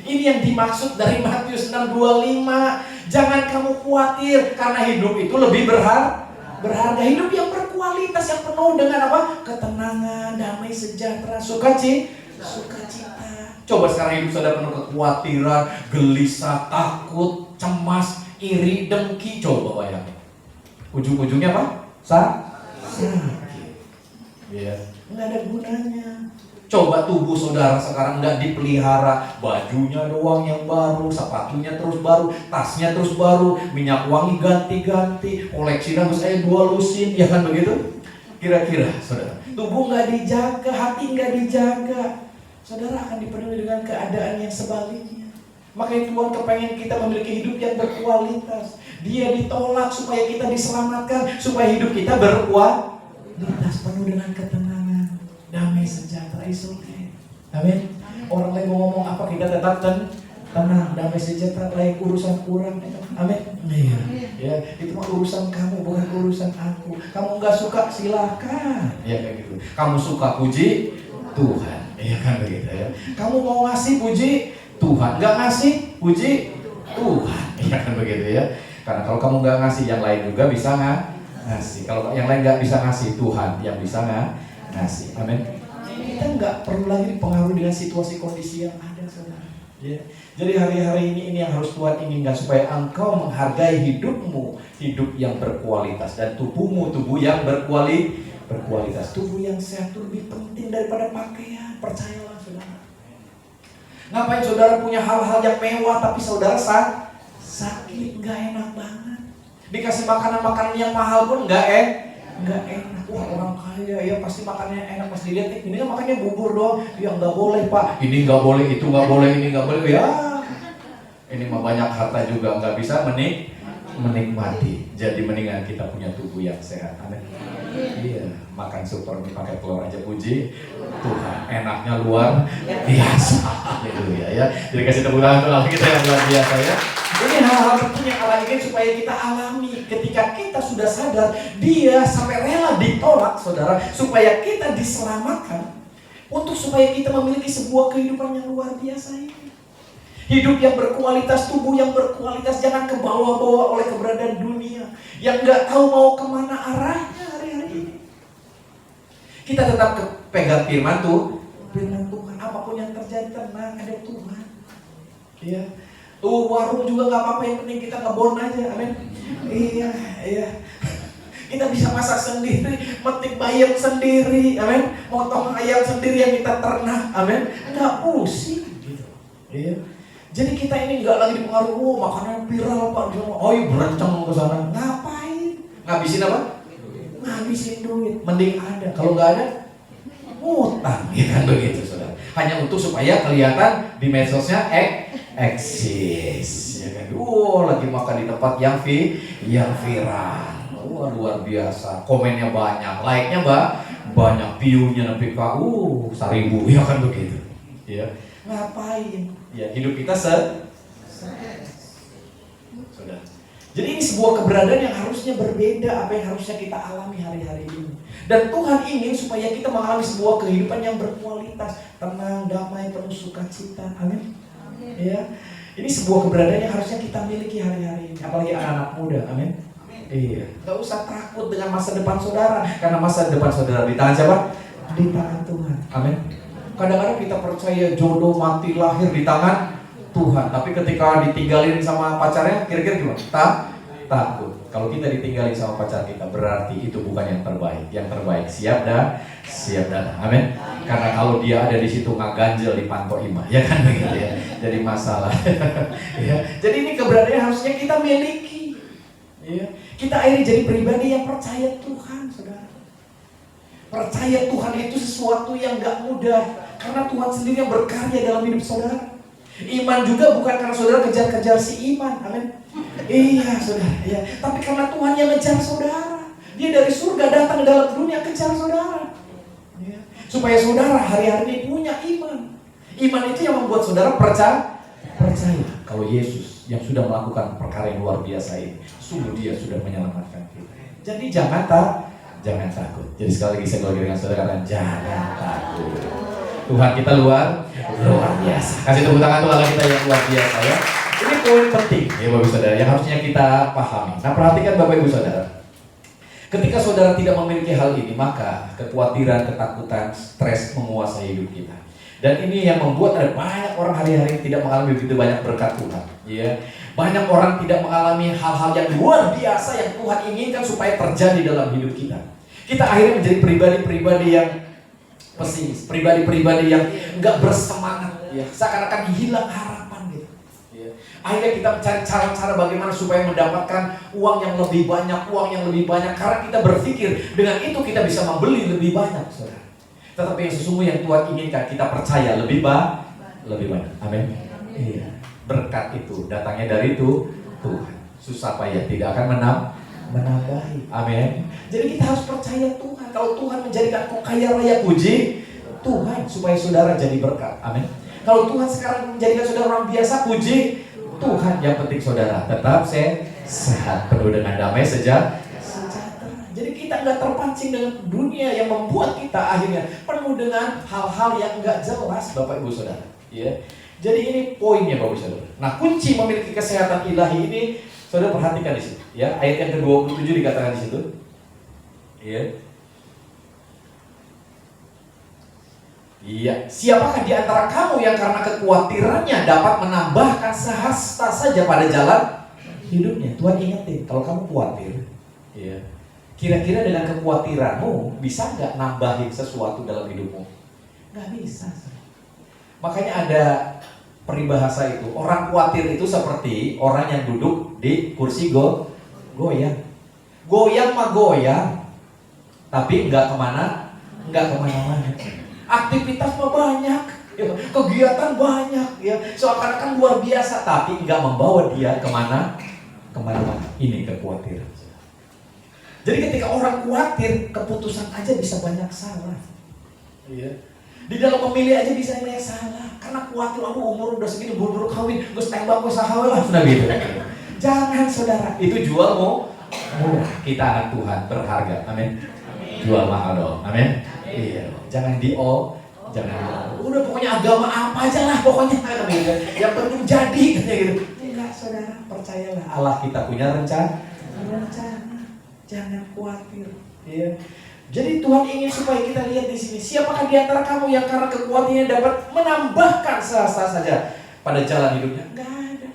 Ini yang dimaksud dari Matius 6:25. Jangan kamu khawatir karena hidup itu lebih berharga. Hidup yang berkualitas, yang penuh dengan apa? Ketenangan, damai sejahtera, sukacita. Coba sekarang hidup saudara penuh kekhawatiran, gelisah, takut, cemas, iri, dengki. Coba bayangin. Ujung-ujungnya apa? Sakit. Ya, nggak ada gunanya. Coba tubuh saudara sekarang nggak dipelihara, bajunya doang yang baru, sepatunya terus baru, tasnya terus baru, minyak wangi ganti-ganti, koleksi harus 2 lusin, ya kan begitu? Kira-kira saudara, tubuh nggak dijaga, hati nggak dijaga, saudara akan dipenuhi dengan keadaan yang sebaliknya. Makanya Tuhan kepengen kita memiliki hidup yang berkualitas. Dia ditolak supaya kita diselamatkan, supaya hidup kita berkualitas, penuh dengan ketenangan, damai sejahtera. Okay. Amin. Orang lain mau ngomong apa, kita tetap tenang, damai sejahtera. Lain urusan kurang. Amin. Iya. Ya, itu mah urusan kamu, bukan urusan aku. Kamu nggak suka silahkan. Ya kayak gitu. Kamu suka puji Tuhan. Iya kan begitu ya. Kamu mau ngasih puji Tuhan, nggak ngasih puji Tuhan. Iya kan begitu ya. Karena kalau kamu nggak ngasih, yang lain juga bisa ngasih. Kalau yang lain nggak bisa ngasih, Tuhan yang bisa ngasih. Amin. Kita nggak perlu lagi dipengaruhi dengan situasi kondisi yang ada, saudara. Ya. Jadi hari-hari ini yang harus Tuhan inginkan, supaya engkau menghargai hidupmu, hidup yang berkualitas, dan tubuhmu, tubuh yang berkualitas. Tubuh yang sehat itu lebih penting daripada pakaian. Percayalah, saudara. Ngapain saudara punya hal-hal yang mewah tapi saudara sakit, nggak enak banget. Dikasih makanan yang mahal pun nggak enak. Wah, orang kaya ya pasti makannya enak, pas dilihat ini kan makannya bubur doang. Ya nggak boleh pak, ini nggak boleh, itu nggak boleh, ini nggak boleh ya. Ini mah banyak harta juga nggak bisa menikmati. Jadi mendingan kita punya tubuh yang sehat. Amin. Iya, makan super mie pakai telur aja, puji Tuhan, enaknya luar biasa. Haleluya ya. Jadi kasih tepuk tangan untuk Allah kita yang luar biasa ya. Ini hal-hal penting yang Allah ingin supaya kita alami. Ketika kita sudah sadar, Dia sampai rela ditolak, saudara, supaya kita diselamatkan, untuk supaya kita memiliki sebuah kehidupan yang luar biasa ini. Hidup yang berkualitas, tubuh yang berkualitas, jangan kebawa-bawa oleh keberadaan dunia yang nggak tahu mau kemana arahnya hari-hari ini. Kita tetap pegang firman Tuhan. Apapun yang terjadi, tenang, ada Tuhan. Iya. Tuh warung juga nggak apa-apa, yang penting kita ngebon aja, amin. Iya. Kita bisa masak sendiri, metik bayam sendiri, amin. Motong ayam sendiri yang kita ternak, amin. Nggak pusing gitu. Iya. Jadi kita ini nggak lagi dipengaruhi, makanan viral pak, berencang ke sana. Ngapain? Ngabisin apa? Ngabisin duit. Mending ada. Kalau nggak ada, utang. Ya kan begitu, saudara. Hanya untuk supaya kelihatan di medsosnya eksis. Ya kan? Lagi makan di tempat yang viral. Luar biasa. Komennya banyak, like-nya banyak, view-nya sampai 1.000. Ya kan begitu. Ya. Ngapain? Ya hidup kita sudah. Jadi ini sebuah keberadaan yang harusnya berbeda apa yang harusnya kita alami hari-hari ini. Dan Tuhan ingin supaya kita mengalami sebuah kehidupan yang berkualitas, tenang, damai, penuh sukacita. Amin. Ya. Ini sebuah keberadaan yang harusnya kita miliki hari-hari ini, apalagi anak-anak muda. Amin. Iya. Gak usah takut dengan masa depan saudara, karena masa depan saudara di tangan siapa? Di tangan Tuhan. Amin. Kadang-kadang kita percaya jodoh mati lahir di tangan Tuhan, tapi ketika ditinggalin sama pacarnya, kira-kira gimana? Takut. Kalau kita ditinggalin sama pacar kita, berarti itu bukan yang terbaik. Yang terbaik siap dan amin. Karena kalau dia ada di situ nggak ganjel di panto imah, ya kan begitu ya. Jadi masalah. Ya. Jadi ini keberadaan harusnya kita miliki. Ya. Kita akhirnya jadi pribadi yang percaya Tuhan, saudara. Percaya Tuhan itu sesuatu yang nggak mudah, karena Tuhan sendiri yang berkarya dalam hidup saudara. Iman juga bukan karena saudara kejar-kejar si iman, amin. Iya saudara, ya. Tapi karena Tuhan yang ngejar saudara. Dia dari surga datang ke dalam dunia kejar saudara, ya. Supaya saudara hari-hari ini punya iman. Iman itu yang membuat saudara percaya kalau Yesus yang sudah melakukan perkara yang luar biasa ini, sungguh dia sudah menyelamatkan kita. Jadi jangan takut. Jadi sekali lagi saya keluar dengan saudara, jangan takut. Tuhan kita luar biasa. Kasih tepuk tangan Tuhan kita yang luar biasa ya. Ini poin penting ya Bapak Ibu Saudara yang harusnya kita pahami. Nah perhatikan Bapak Ibu Saudara. Ketika saudara tidak memiliki hal ini, maka kekhawatiran, ketakutan, stres menguasai hidup kita. Dan ini yang membuat ada banyak orang hari-hari tidak mengalami begitu banyak berkat Tuhan. Ya. Banyak orang tidak mengalami hal-hal yang luar biasa yang Tuhan inginkan supaya terjadi dalam hidup kita. Kita akhirnya menjadi pribadi-pribadi yang pesimis, pribadi-pribadi yang enggak bersemangat, ya. Seakan-akan hilang harapan gitu. Ya. Akhirnya kita mencari cara-cara bagaimana supaya mendapatkan uang yang lebih banyak, karena kita berpikir dengan itu kita bisa membeli lebih banyak, saudara. Tetapi yang sesungguhnya yang Tuhan inginkan kita percaya lebih banyak. Amin. Iya. Berkat itu datangnya dari Tuhan. Susah payah tidak akan menambahi. Amin. Jadi kita harus percaya Tuhan. Kalau Tuhan menjadikan kau kaya raya, puji Tuhan supaya saudara jadi berkat. Amin. Kalau Tuhan sekarang menjadikan saudara orang biasa, puji Tuhan. Yang penting saudara tetap sehat, penuh dengan damai sejahtera. Jadi kita nggak terpancing dengan dunia yang membuat kita akhirnya penuh dengan hal-hal yang nggak jelas, Bapak Ibu Saudara. Ya. Jadi ini poinnya Bapak Ibu Saudara. Nah kunci memiliki kesehatan ilahi ini, saudara perhatikan di situ. Ya, ayat yang ke-27 dikatakan di situ. Ya. Iya. Siapakah di antara kamu yang karena kekhawatirannya dapat menambahkan sehasta saja pada jalan hidupnya? Tuhan ingetin, kalau kamu khawatir, ya. Kira-kira dengan kekhawatiranmu bisa nggak nambahin sesuatu dalam hidupmu? Nggak bisa. Makanya ada peribahasa itu, orang khawatir itu seperti orang yang duduk di kursi goyang. Goyang mah goyang, tapi nggak kemana-mana. Aktivitas mah banyak, ya, kegiatan banyak, ya, seakan-akan luar biasa, tapi nggak membawa dia kemana-mana. Ini kekhawatiran. Jadi ketika orang khawatir, keputusan aja bisa banyak salah. Iya. Di dalam memilih aja bisa banyak salah. Karena khawatir, umur udah segini, buru-buru kawin, gue tembak, gue sahawe lah, sudah gitu. Jangan saudara, itu jual murah. Kita anak Tuhan, berharga, amin. Jual mahal dong, amin. Iya. Jangan udah pokoknya agama apa aja lah, pokoknya yang penting jadi, katanya gitu. Enggak saudara, percayalah Allah kita punya rencana. Jangan khawatir, ya. Jadi Tuhan ingin supaya kita lihat di sini, siapakah di antara kamu yang karena kekuatannya dapat menambahkan sehasta saja pada jalan hidupnya? Enggak ada.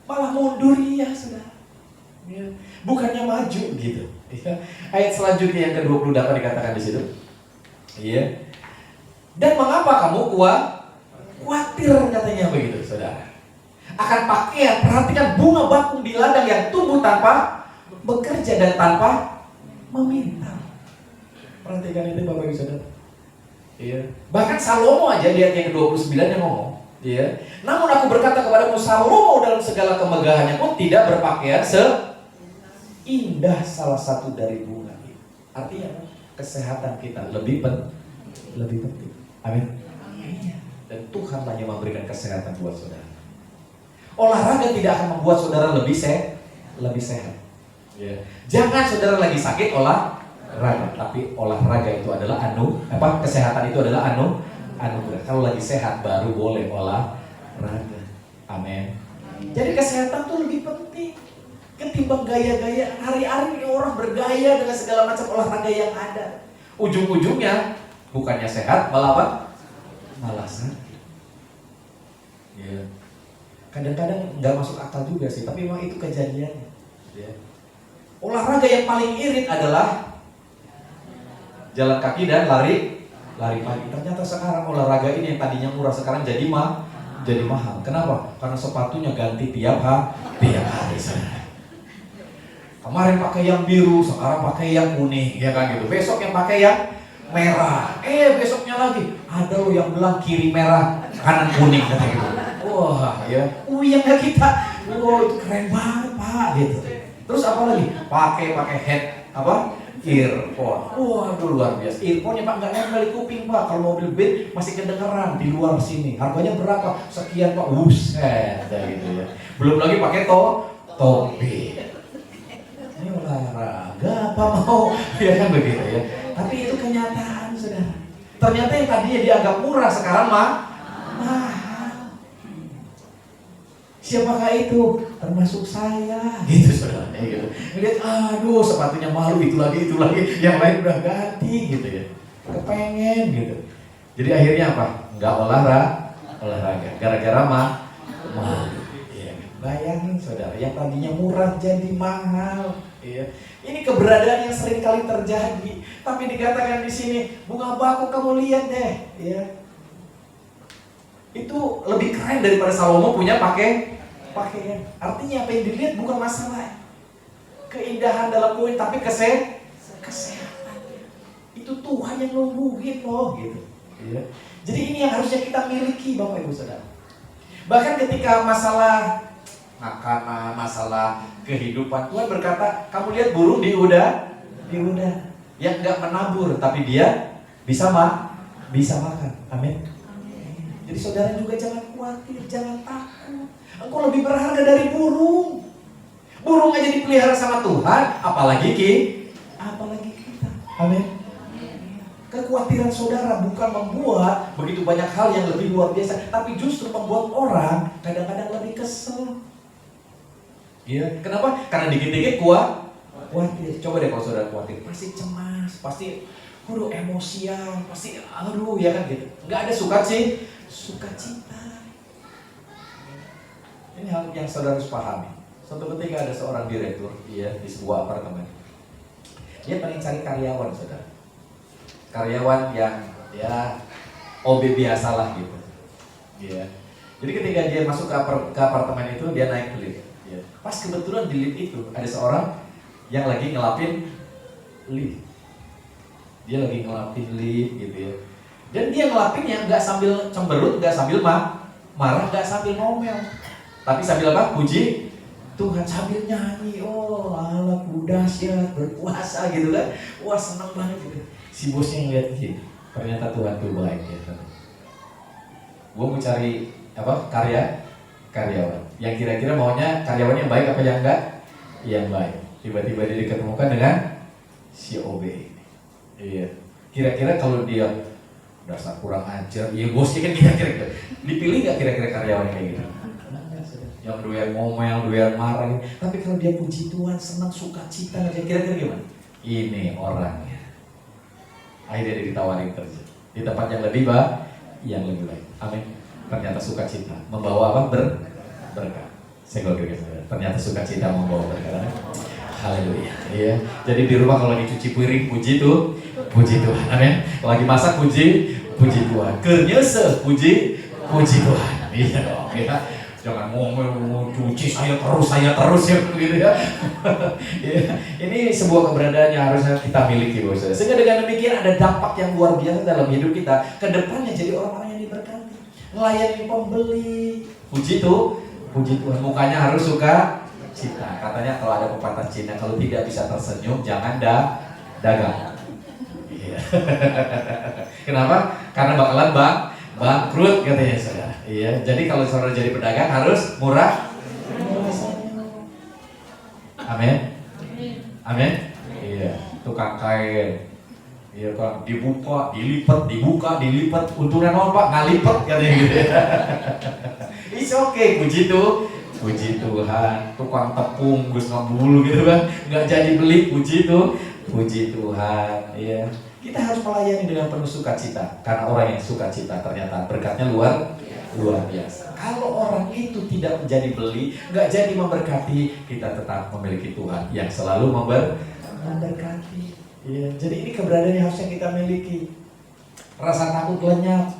Malah mundur ya, saudara. Ya. Bukannya maju gitu. Ya. Ayat selanjutnya yang ke-28 dikatakan di situ. Iya. Dan mengapa kamu khawatir, katanya begitu, saudara. Akan pakaian, perhatikan bunga bakung di ladang yang tumbuh tanpa bekerja dan tanpa meminta. Perhatikan itu Bapak Ibu Saudara. Iya. Bahkan Salomo aja lihat yang ke-29 yang ngomong, iya. Namun aku berkata kepadamu, Salomo dalam segala kemegahannya pun tidak berpakaian seindah salah satu dari bunga itu. Artinya kesehatan kita lebih penting. Amin. Dan Tuhanlah yang memberikan kesehatan buat saudara. Olahraga tidak akan membuat saudara lebih sehat. lebih sehat. Ya. Jangan saudara lagi sakit olahraga, tapi olahraga itu adalah kesehatan itu adalah anugerah. Kalau lagi sehat baru boleh olahraga. Amin. Jadi kesehatan tuh lebih penting ketimbang gaya-gaya. Hari-hari ini orang bergaya dengan segala macam olahraga yang ada. Ujung-ujungnya bukannya sehat, malah apa? Malah sakit. Ya. Kadang-kadang nggak masuk akal juga sih, tapi memang itu kejadiannya. Ya. Olahraga yang paling irit adalah jalan kaki dan lari pagi. Ternyata sekarang olahraga ini yang tadinya murah sekarang jadi mahal. Kenapa? Karena sepatunya ganti tiap hari. Kemarin pakai yang biru, sekarang pakai yang kuning, ya kan gitu. Besok yang pakai yang merah. Besoknya lagi ada loh yang bilang kiri merah, kanan kuning kata gitu. Wah, ya. Yang kita. Wah, itu keren banget, Pak, gitu. Terus apa lagi? Pakai head earphone. Waduh, luar biasa. Earphone-nya Pak nggak nempel di kuping, Pak. Kalau mobil beat masih kedengeran di luar sini. Harganya berapa? Sekian, Pak. Buset, gitu ya. Belum lagi pakai topi. Ini olahraga apa mau? Ya kan begitu ya. Tapi itu kenyataan, saudara. Ternyata yang tadinya dianggap murah sekarang mahal. Siapakah itu? Termasuk saya. Gitu saudara. Gitu. Lihat, aduh sepatunya malu itu lagi, yang lain udah ganti gitu ya. Kepengen gitu. Jadi akhirnya apa? Nggak olahraga. Gara-gara malu. Ya. Bayangin saudara, yang tadinya murah jadi mahal. Ya. Ini keberadaan yang sering kali terjadi. Tapi dikatakan di sini, bunga bakau kamu lihat deh, ya. Itu lebih keren daripada Salomo punya pakaian. Artinya apa yang dilihat bukan masalah keindahan dalam koin, tapi kesehatan. Itu Tuhan yang numbuhin loh, gitu. Ya. Jadi ini yang harusnya kita miliki, Bapak Ibu Saudara. Bahkan ketika masalah makanan, masalah kehidupan, Tuhan berkata, kamu lihat burung di udara, yang nggak menabur, tapi dia bisa makan. Amin. Jadi saudara juga jangan khawatir, jangan takut. Engkau lebih berharga dari burung. Burung aja dipelihara sama Tuhan, apalagi kita. Amin. Kekhawatiran saudara bukan membuat begitu banyak hal yang lebih luar biasa, tapi justru membuat orang kadang-kadang lebih kesel. Iya, kenapa? Karena dikit-dikit khawatir. Coba deh kalau saudara khawatir, pasti cemas, pasti emosian, pasti ya kan gitu. Nggak ada sukacita. Ini hal yang saudara harus pahami. Suatu ketika ada seorang direktur, di sebuah apartemen. Dia pengen cari karyawan, saudara. Karyawan yang OB biasalah gitu. Iya. Jadi ketika dia masuk ke apartemen itu, dia naik lift. Ya. Pas kebetulan di lift itu ada seorang yang lagi ngelapin lift. Dia lagi ngelapin lift gitu ya. Dan dia ngelapinnya nggak sambil cemberut, nggak sambil marah, nggak sambil ngomel, tapi sambil apa? Puji Tuhan, sambil nyanyi. Oh Allah, dahsyat, berkuasa gitu kan. Wah senang banget gitu. Si bosnya ngeliat gitu. Ternyata Tuhan tuh baik ya. Gue mau cari karyawan yang kira-kira maunya karyawan yang baik apa yang enggak? Yang baik. Tiba-tiba dia diketemukan dengan si OB ini. Iya. Kira-kira kalau dia dasar kurang ajar, iya bosnya kan kira-kira gitu. Dipilih nggak kira-kira karyawan kayak gitu? Yang doyan ngomel, doyan marah. Tapi kalau dia puji Tuhan, senang, sukacita, kira-kira gimana? Ini orangnya. Akhirnya dia ditawarin kerja di tempat yang lebih baik. Amin. Ternyata sukacita membawa apa? Berkah. Saya kalau ternyata sukacita membawa berkah. Haleluya. Iya. Jadi di rumah kalau lagi cuci piring, puji Tuhan. Amin. Lagi masak, puji Tuhan. Kernyese, puji Tuhan. Iya dong. Ya. Jangan ngomong cuci saya terus ya begitu ya. Ya. Ini sebuah keberadaan yang harusnya kita miliki, Bos. Sehingga dengan demikian ada dampak yang luar biasa dalam hidup kita. Kedepannya jadi orang-orang yang diberkati, melayani pembeli. Puji Tuhan. Mukanya harus suka cita. Katanya kalau ada pepatah Cina, kalau tidak bisa tersenyum jangan dagang. Iya. Kenapa? Karena bakalan bangkrut katanya saudara. Iya. Jadi kalau saudara jadi pedagang harus murah. Amin. Amin. Iya, tukang kain. Iya kan, dibuka, dilipat, dibuka, dilipat. Untungnya non Pak, ngalipat katanya gitu ya. It's okay, puji Tuhan. Tukang tepung, gus ngebulu gitu kan, nggak jadi beli, puji Tuhan. Iya, kita harus melayani dengan penuh sukacita, karena orang yang sukacita ternyata berkatnya luar biasa. Kalau orang itu tidak menjadi beli, nggak jadi memberkati, kita tetap memiliki Tuhan yang selalu memberkati. Ya, jadi ini keberadaan yang harusnya kita miliki. Rasa takut lenyap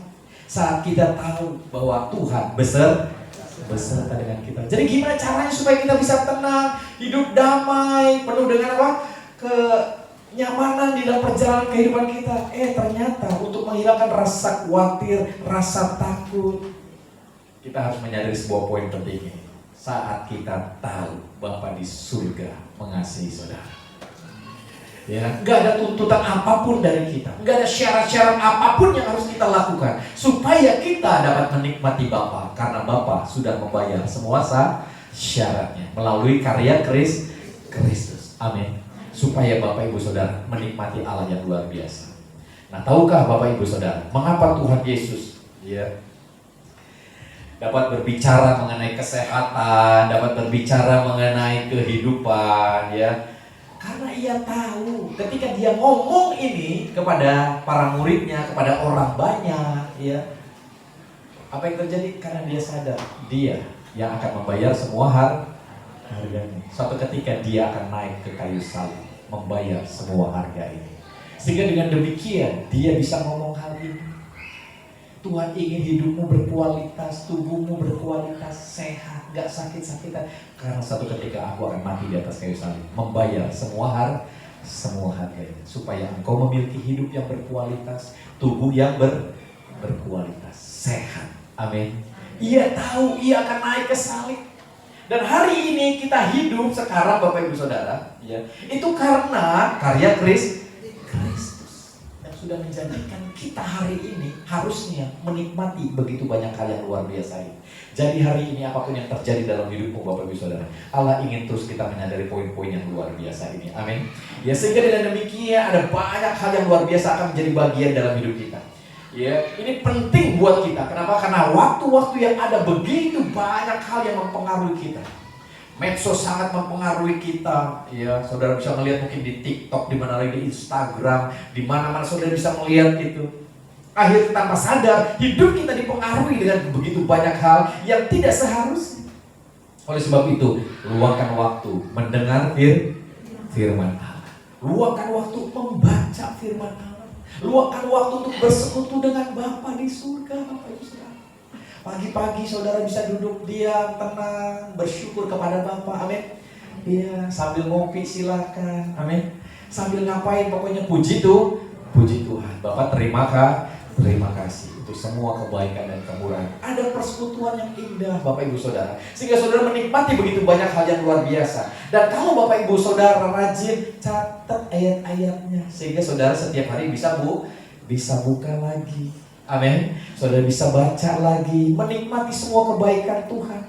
saat kita tahu bahwa Tuhan beserta dengan kita. Jadi gimana caranya supaya kita bisa tenang, hidup damai, penuh dengan apa? Kenyamanan di dalam perjalanan kehidupan kita. Ternyata untuk menghilangkan rasa khawatir, rasa takut, kita harus menyadari sebuah poin penting ini. Saat kita tahu Bapa di surga mengasihi saudara. Ya, nggak ada tuntutan apapun dari kita, nggak ada syarat-syarat apapun yang harus kita lakukan supaya kita dapat menikmati Bapa, karena Bapa sudah membayar semua syaratnya melalui karya Kristus. Amin. Supaya Bapak Ibu Saudara menikmati Allah yang luar biasa. Nah, tahukah Bapak Ibu Saudara mengapa Tuhan Yesus dapat berbicara mengenai kesehatan, dapat berbicara mengenai kehidupan, Karena ia tahu ketika dia ngomong ini kepada para muridnya, kepada orang banyak, apa yang terjadi? Karena dia sadar dia yang akan membayar semua harganya. Suatu ketika dia akan naik ke kayu salib, membayar semua harga ini. Sehingga dengan demikian dia bisa ngomong hal ini. Tuhan ingin hidupmu berkualitas, tubuhmu berkualitas, sehat, gak sakit-sakitan. Karena satu ketika aku akan mati di atas kayu salib, membayar semua harganya, supaya engkau memiliki hidup yang berkualitas, tubuh yang berkualitas, sehat. Amin. Ia tahu ia akan naik ke salib. Dan hari ini kita hidup sekarang Bapak Ibu Saudara, itu karena karya Kristus yang sudah menjadikan kita hari ini harusnya menikmati begitu banyak hal yang luar biasa ini. Jadi hari ini apapun yang terjadi dalam hidupmu Bapak Ibu Saudara, Allah ingin terus kita menyadari poin-poin yang luar biasa ini. Amin. Sehingga dengan demikian ada banyak hal yang luar biasa akan menjadi bagian dalam hidup kita. Ini penting buat kita. Kenapa? Karena waktu-waktu yang ada begitu banyak hal yang mempengaruhi kita. Medsos sangat mempengaruhi kita. Saudara bisa melihat mungkin di TikTok, di mana lagi di Instagram, di mana-mana saudara bisa melihat itu. Akhirnya tanpa sadar hidup kita dipengaruhi dengan begitu banyak hal yang tidak seharusnya. Oleh sebab itu, luangkan waktu mendengar firman Allah. Luangkan waktu membaca firman Allah. Luangkan waktu untuk bersekutu dengan Bapa di surga, Bapak Ibu Saudara. Pagi-pagi saudara bisa duduk diam, tenang, bersyukur kepada Bapa. Amin. Sambil ngopi silakan. Amin. Sambil ngapain pokoknya puji Tuhan. Bapak terima kasih untuk semua kebaikan dan kemurahan. Ada persekutuan yang indah Bapak Ibu Saudara, sehingga saudara menikmati begitu banyak hal yang luar biasa. Dan kalau Bapak Ibu Saudara rajin catat ayat-ayatnya, sehingga saudara setiap hari bisa buka lagi. Amin. Saudara bisa baca lagi, menikmati semua kebaikan Tuhan.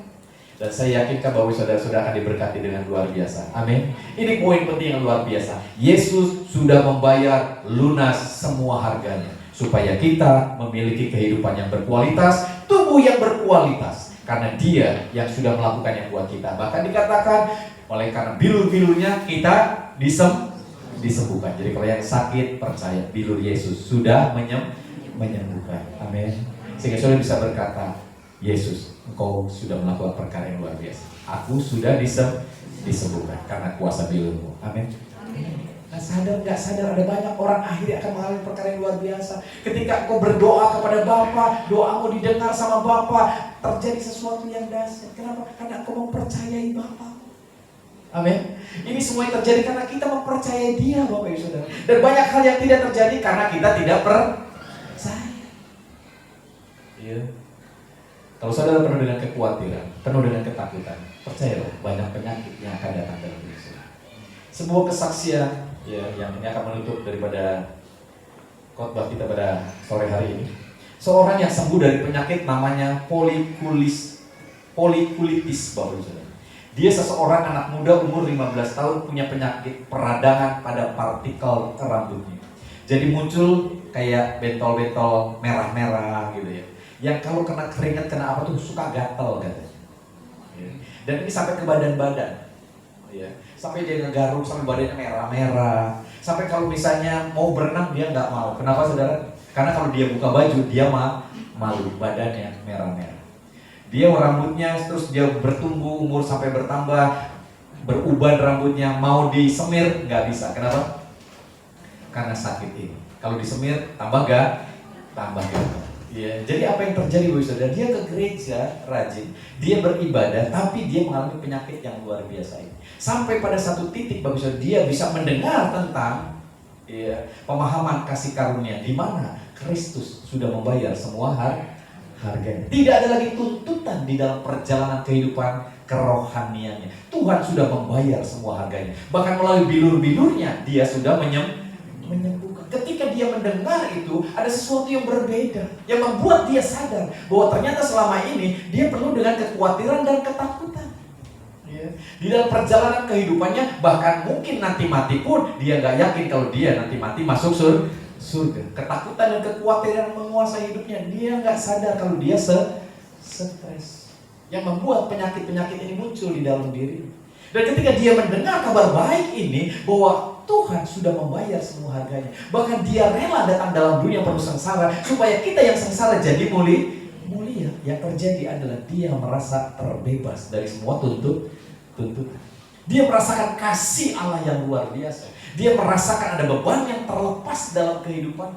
Dan saya yakinkan bahwa saudara akan diberkati dengan luar biasa. Amin. Ini poin penting yang luar biasa. Yesus sudah membayar lunas semua harganya, supaya kita memiliki kehidupan yang berkualitas, tubuh yang berkualitas. Karena Dia yang sudah melakukan yang buat kita. Bahkan dikatakan, oleh karena bilur-bilurnya kita disembuhkan. Jadi kalau yang sakit percaya, bilur Yesus sudah menyembuhkan. Amin. Sehingga saudara bisa berkata, Yesus, Engkau sudah melakukan perkara yang luar biasa. Aku sudah disembuhkan karena kuasa bilurmu. Amin. Nah, sadar nggak sadar ada banyak orang akhirnya akan mengalami perkara yang luar biasa. Ketika engkau berdoa kepada Bapa, doamu didengar sama Bapa, terjadi sesuatu yang dahsyat. Kenapa? Karena engkau mempercayai Bapa. Amin. Ini semua yang terjadi karena kita mempercayai Dia, Bapak Ibu Saudara. Dan banyak hal yang tidak terjadi karena kita tidak percaya. Kalau saudara penuh dengan kekhawatiran, penuh dengan ketakutan, percayalah banyak penyakit yang akan datang dalam hidup saudara. Sebuah kesaksian yang ini akan menutup daripada khotbah kita pada sore hari ini. Seorang yang sembuh dari penyakit namanya polikulitis, Bapak Ibu Saudara. Dia seseorang anak muda umur 15 tahun punya penyakit peradangan pada partikel rambutnya. Jadi muncul kayak bentol-bentol merah-merah gitu ya. Yang kalau kena keringat, kena apa tuh suka gatel katanya. Dan ini sampai ke badan-badan. Sampai dia ngegaruk, sampai badannya merah-merah. Sampai kalau misalnya mau berenang dia nggak mau. Kenapa saudara? Karena kalau dia buka baju dia malu, badannya merah-merah. Dia rambutnya terus dia bertumbuh, umur sampai bertambah, beruban rambutnya, mau disemir nggak bisa. Kenapa? Karena sakit ini. Kalau disemir tambah gatal. Ya, jadi apa yang terjadi Bapak Saudara? Dia ke gereja rajin, dia beribadah, tapi dia mengalami penyakit yang luar biasa ini. Sampai pada satu titik Bapak Saudara, dia bisa mendengar tentang pemahaman kasih karunia, di mana Kristus sudah membayar semua harganya. Tidak ada lagi tuntutan di dalam perjalanan kehidupan kerohaniannya. Tuhan sudah membayar semua harganya. Bahkan melalui bilur-bilurnya dia sudah menyembuhkan. Ketika dia mendengar itu, ada sesuatu yang berbeda, yang membuat dia sadar bahwa ternyata selama ini dia penuh dengan kekhawatiran dan ketakutan. Di dalam perjalanan kehidupannya, bahkan mungkin nanti mati pun dia nggak yakin kalau dia nanti mati masuk surga. Ketakutan dan kekhawatiran menguasai hidupnya. Dia nggak sadar kalau dia stres, yang membuat penyakit-penyakit ini muncul di dalam diri. Dan ketika dia mendengar kabar baik ini, bahwa Tuhan sudah membayar semua harganya, bahkan dia rela datang dalam dunia penuh sengsara supaya kita yang sengsara jadi mulia. Yang terjadi adalah dia merasa terbebas dari semua tuntutan. Dia merasakan kasih Allah yang luar biasa. Dia merasakan ada beban yang terlepas dalam kehidupan.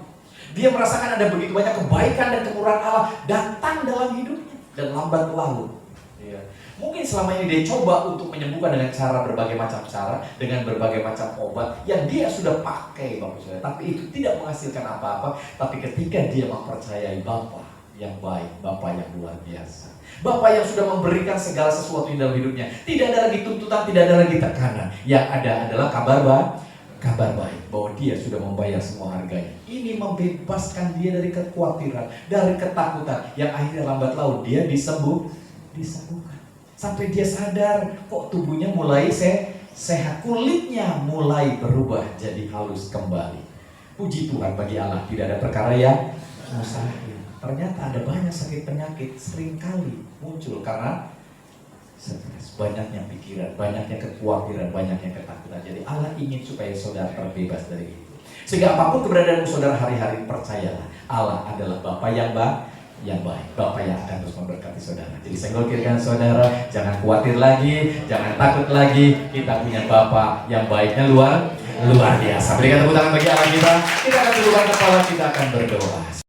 Dia merasakan ada begitu banyak kebaikan dan kemurahan Allah datang dalam hidupnya, dan lambat laun. Mungkin selama ini dia coba untuk menyembuhkan dengan berbagai macam cara, dengan berbagai macam obat yang dia sudah pakai, Bapak Saudara. Tapi itu tidak menghasilkan apa-apa. Tapi ketika dia mempercayai Bapa yang baik, Bapa yang luar biasa, Bapa yang sudah memberikan segala sesuatu di dalam hidupnya, tidak ada lagi tuntutan, tidak ada lagi tekanan. Yang ada adalah kabar baik bahwa dia sudah membayar semua harganya. Ini membebaskan dia dari kekhawatiran, dari ketakutan, yang akhirnya lambat laun dia disembuhkan. Sampai dia sadar kok tubuhnya mulai sehat, kulitnya mulai berubah jadi halus kembali. Puji Tuhan, bagi Allah tidak ada perkara yang mustahil. Ternyata ada banyak sakit penyakit seringkali muncul karena stres, banyaknya pikiran, banyaknya kekhawatiran, banyaknya ketakutan. Jadi Allah ingin supaya saudara terbebas dari itu. Sehingga apapun keberadaan saudara hari-hari, percayalah Allah adalah Bapa yang baik, Bapa yang akan terus memberkati saudara. Jadi saya ngolkirkan saudara, jangan khawatir lagi, jangan takut lagi. Kita punya Bapa yang baiknya luar biasa. Berikan tepuk tangan bagi Allah kita. Kita akan tundukkan kepala, kita akan berdoa.